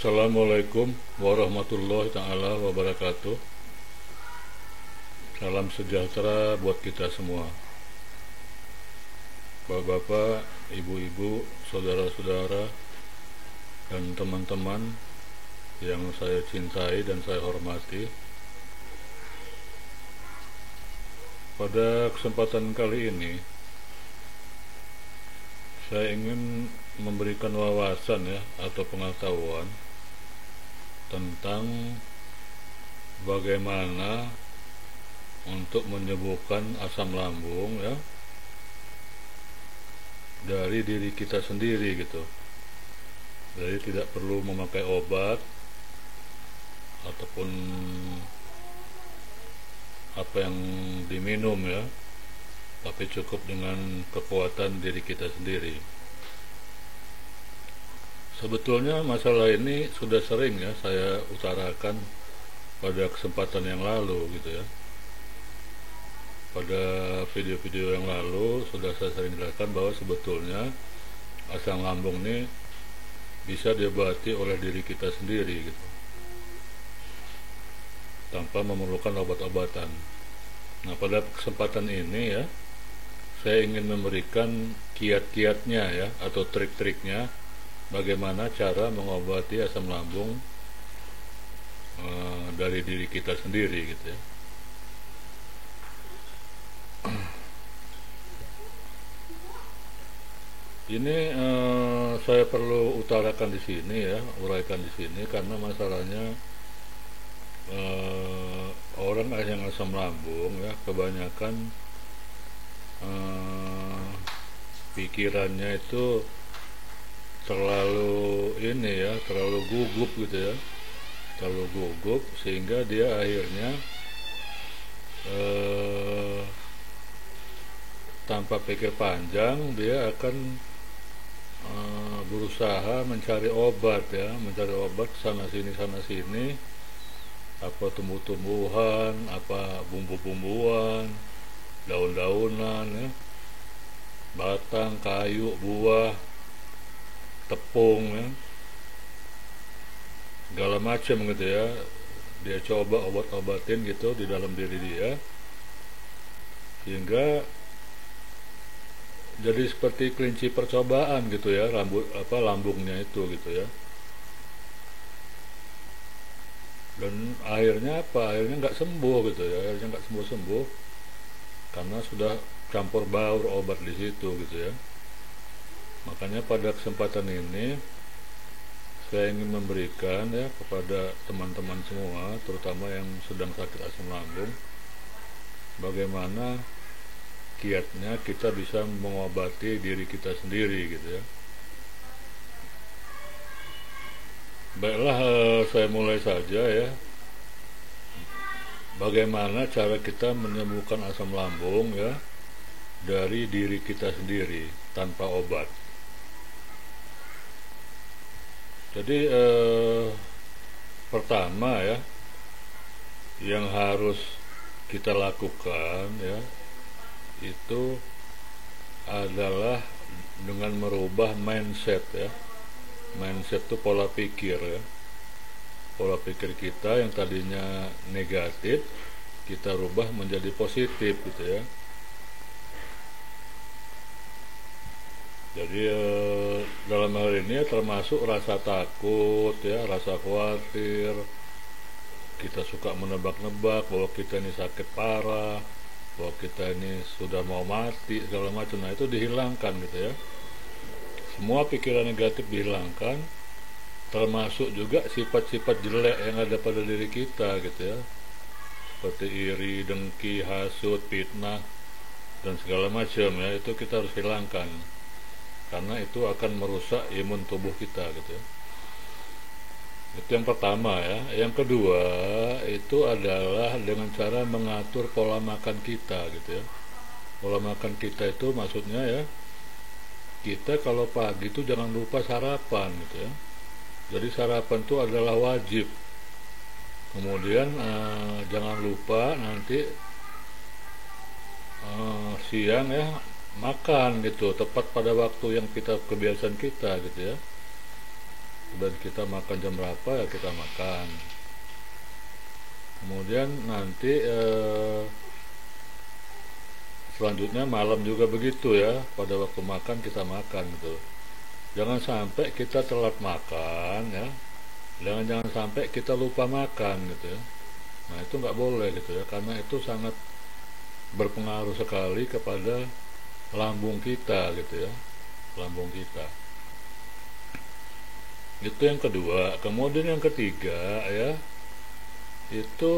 Assalamualaikum warahmatullahi ta'ala wabarakatuh. Salam sejahtera buat kita semua, bapak-bapak, ibu-ibu, saudara-saudara, dan teman-teman yang saya cintai dan saya hormati. Pada kesempatan kali ini saya ingin memberikan wawasan atau pengetahuan tentang bagaimana untuk menyembuhkan asam lambung dari diri kita sendiri gitu. Jadi tidak perlu memakai obat ataupun apa yang diminum tapi cukup dengan kekuatan diri kita sendiri. Sebetulnya masalah ini sudah sering saya utarakan pada kesempatan yang lalu gitu ya. Pada video-video yang lalu sudah saya sering jelaskan bahwa sebetulnya asam lambung ini bisa diobati oleh diri kita sendiri gitu, tanpa memerlukan obat-obatan. Nah, pada kesempatan ini saya ingin memberikan kiat-kiatnya atau trik-triknya bagaimana cara mengobati asam lambung dari diri kita sendiri gitu ya. Ini saya perlu utarakan di sini uraikan di sini karena masalahnya orang yang asam lambung kebanyakan pikirannya itu terlalu gugup gitu terlalu gugup sehingga dia akhirnya tanpa pikir panjang dia akan berusaha mencari obat sana sini, apa tumbuh-tumbuhan, apa bumbu-bumbuan, daun-daunan batang, kayu, buah, tepung segala macam gitu dia coba obat-obatin gitu di dalam diri dia sehingga jadi seperti kelinci percobaan gitu lambungnya itu gitu dan akhirnya nggak sembuh gitu akhirnya nggak sembuh karena sudah campur baur obat di situ gitu Makanya pada kesempatan ini saya ingin memberikan kepada teman-teman semua, terutama yang sedang sakit asam lambung, bagaimana kiatnya kita bisa mengobati diri kita sendiri gitu Baiklah, saya mulai saja Bagaimana cara kita menyembuhkan asam lambung dari diri kita sendiri tanpa obat. Jadi pertama yang harus kita lakukan itu adalah dengan merubah mindset Mindset itu pola pikir Pola pikir kita yang tadinya negatif kita rubah menjadi positif gitu Jadi dalam hal ini termasuk rasa takut rasa khawatir, kita suka menebak-nebak bahwa kita ini sakit parah, bahwa kita ini sudah mau mati segala macam. Nah, itu dihilangkan gitu Semua pikiran negatif dihilangkan, termasuk juga sifat-sifat jelek yang ada pada diri kita gitu seperti iri, dengki, hasut, fitnah dan segala macam itu kita harus hilangkan karena itu akan merusak imun tubuh kita gitu Itu yang pertama Yang kedua itu adalah dengan cara mengatur pola makan kita gitu Pola makan kita itu maksudnya kita kalau pagi itu jangan lupa sarapan gitu Jadi sarapan itu adalah wajib. Kemudian jangan lupa nanti siang makan gitu tepat pada waktu yang kita kebiasaan kita gitu dan kita makan jam berapa ya kita makan. Kemudian nanti selanjutnya malam juga begitu ya, pada waktu makan kita makan gitu. Jangan sampai kita telat makan ya, jangan sampai kita lupa makan gitu ya. Nah itu nggak boleh gitu ya, karena itu sangat berpengaruh sekali kepada lambung kita gitu ya, lambung kita. Itu yang kedua. Kemudian yang ketiga ya, itu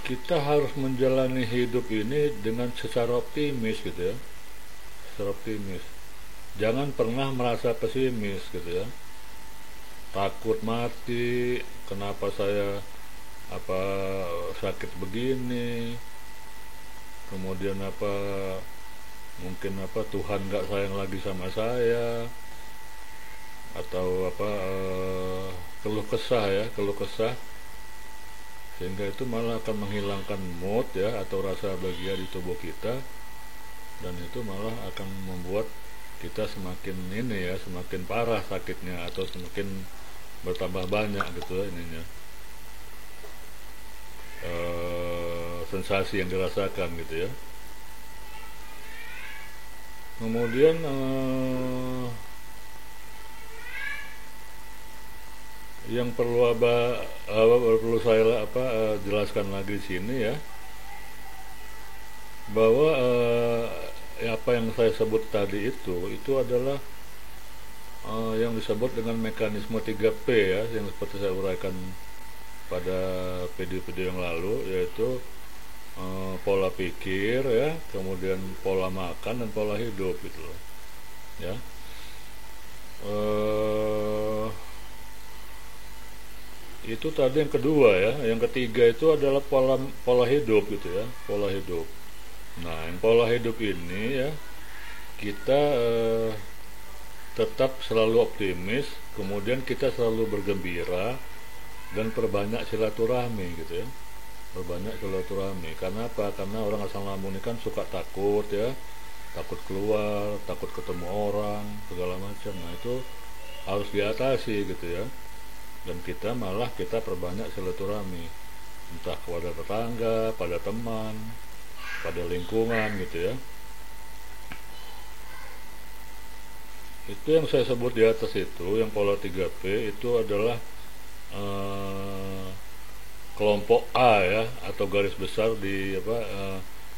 kita harus menjalani hidup ini dengan secara optimis gitu ya, secara optimis. Jangan pernah merasa pesimis gitu ya, takut mati, kenapa saya sakit begini, kemudian mungkin Tuhan nggak sayang lagi sama saya, atau keluh kesah, sehingga itu malah akan menghilangkan mood ya, atau rasa bahagia di tubuh kita, dan itu malah akan membuat kita semakin semakin parah sakitnya, atau semakin bertambah banyak gitu ya ininya, sensasi yang dirasakan gitu ya. Kemudian yang perlu saya jelaskan lagi di sini ya, bahwa apa yang saya sebut tadi itu adalah yang disebut dengan mekanisme 3P ya, yang seperti saya uraikan pada video-video yang lalu, yaitu pola pikir ya, kemudian pola makan dan pola hidup gitu loh ya. Itu tadi yang kedua ya. Yang ketiga itu adalah pola hidup gitu ya, pola hidup. Nah, yang pola hidup ini ya, kita tetap selalu optimis, kemudian kita selalu bergembira, dan perbanyak silaturahmi gitu ya, perbanyak silaturahmi. Karena apa? Karena orang asal lambung ini kan suka takut ya, takut keluar, takut ketemu orang, segala macam. Nah itu harus diatasi gitu ya, dan kita perbanyak silaturahmi, entah kepada tetangga, pada teman, pada lingkungan gitu ya. Itu yang saya sebut di atas itu, yang pola 3P itu adalah kelompok A ya, atau garis besar di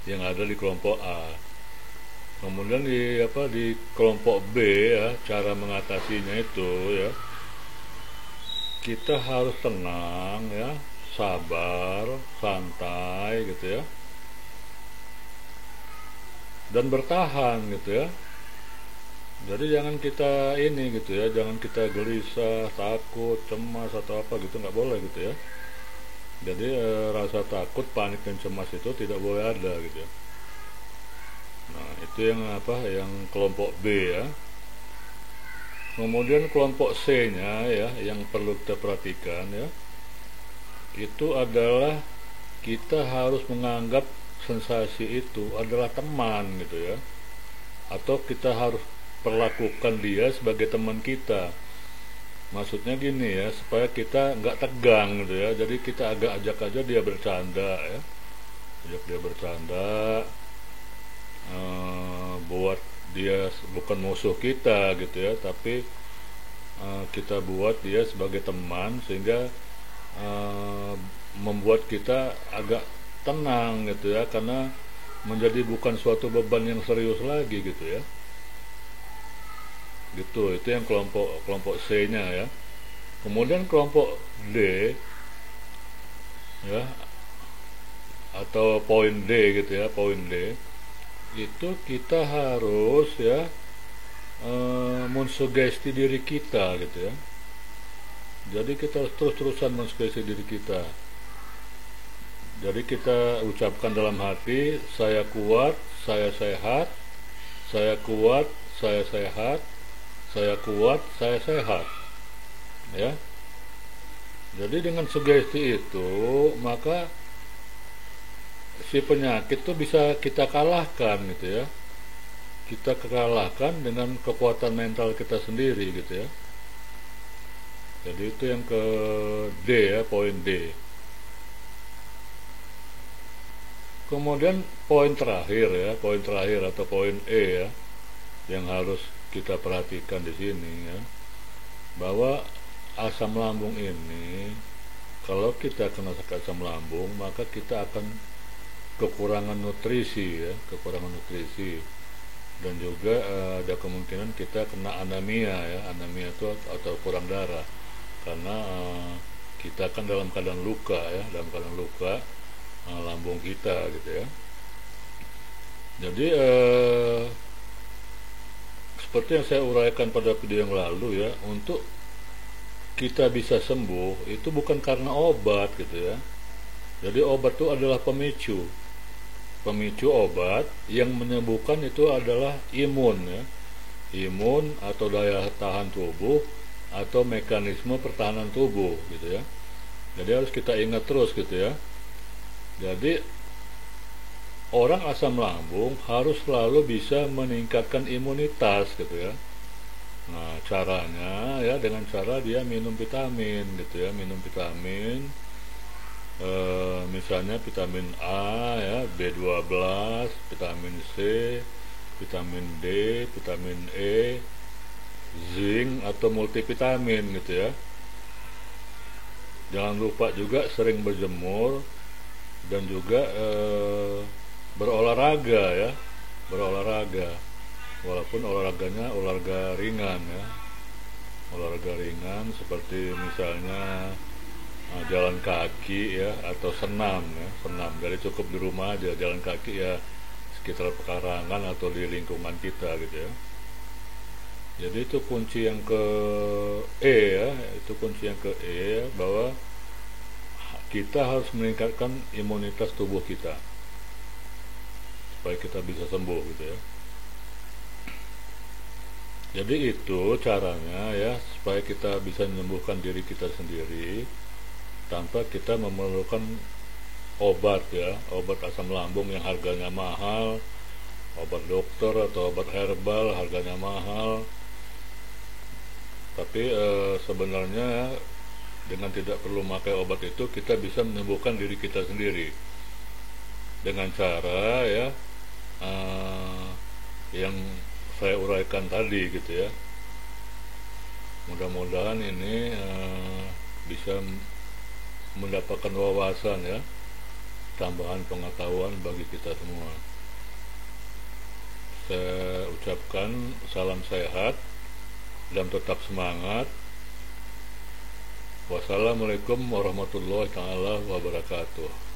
yang ada di kelompok A. Kemudian di kelompok B ya, cara mengatasinya itu ya, kita harus tenang ya, sabar, santai gitu ya, dan bertahan gitu ya. Jadi jangan kita gitu ya, jangan kita gelisah, takut, cemas atau apa gitu, nggak boleh gitu ya. Jadi rasa takut, panik dan cemas itu tidak boleh ada gitu ya. Nah itu yang kelompok B ya. Kemudian kelompok C nya ya, yang perlu kita perhatikan ya, itu adalah kita harus menganggap sensasi itu adalah teman gitu ya, atau kita harus perlakukan dia sebagai teman kita. Maksudnya gini ya, supaya kita nggak tegang gitu ya. Jadi kita agak ajak aja dia bercanda ya, ajak dia bercanda, buat dia bukan musuh kita gitu ya, tapi kita buat dia sebagai teman, sehingga membuat kita agak tenang gitu ya, karena menjadi bukan suatu beban yang serius lagi gitu ya. Gitu, itu yang kelompok C nya ya. Kemudian kelompok D ya, atau poin D gitu ya, poin D itu kita harus ya mensugesti diri kita gitu ya. Jadi kita harus terus-terusan mensugesti diri kita. Jadi kita ucapkan dalam hati, saya kuat, saya sehat, saya kuat, saya sehat, saya kuat, saya sehat ya. Jadi dengan sugesti itu, maka si penyakit itu bisa kita kalahkan gitu ya. kita kalahkan dengan kekuatan mental kita sendiri gitu ya. Jadi itu yang ke D ya, poin D. Kemudian poin terakhir ya, poin terakhir atau poin E ya, yang harus kita perhatikan di sini ya, bahwa asam lambung ini, kalau kita kena sakit asam lambung, maka kita akan kekurangan nutrisi ya, kekurangan nutrisi, dan juga ada kemungkinan kita kena anemia ya. Anemia itu atau kurang darah, karena kita kan dalam keadaan luka ya, dalam keadaan luka lambung kita gitu ya. Jadi seperti yang saya uraikan pada video yang lalu ya, untuk kita bisa sembuh itu bukan karena obat gitu ya. Jadi obat itu adalah pemicu obat. Yang menyembuhkan itu adalah imun ya, imun atau daya tahan tubuh atau mekanisme pertahanan tubuh gitu ya. Jadi harus kita ingat terus gitu ya. Jadi orang asam lambung harus selalu bisa meningkatkan imunitas gitu ya. Nah caranya ya dengan cara dia minum vitamin gitu ya, minum vitamin, misalnya vitamin A ya, B12, vitamin C, vitamin D, vitamin E, zinc atau multivitamin gitu ya. Jangan lupa juga sering berjemur dan juga berolahraga ya, berolahraga, walaupun olahraganya olahraga ringan ya, olahraga ringan seperti misalnya jalan kaki ya, atau senam ya, senam. Jadi cukup di rumah aja jalan kaki ya, sekitar pekarangan atau di lingkungan kita gitu ya. Jadi itu kunci yang ke E ya, itu kunci yang ke E ya, bahwa kita harus meningkatkan imunitas tubuh kita supaya kita bisa sembuh gitu ya. Jadi itu caranya ya, supaya kita bisa menyembuhkan diri kita sendiri tanpa kita memerlukan obat ya, obat asam lambung yang harganya mahal, obat dokter atau obat herbal harganya mahal. Tapi sebenarnya dengan tidak perlu memakai obat itu, kita bisa menyembuhkan diri kita sendiri dengan cara ya yang saya uraikan tadi gitu ya. Mudah-mudahan ini bisa mendapatkan wawasan ya, tambahan pengetahuan bagi kita semua. Saya ucapkan salam sehat dan tetap semangat. Wassalamualaikum warahmatullahi taala wabarakatuh.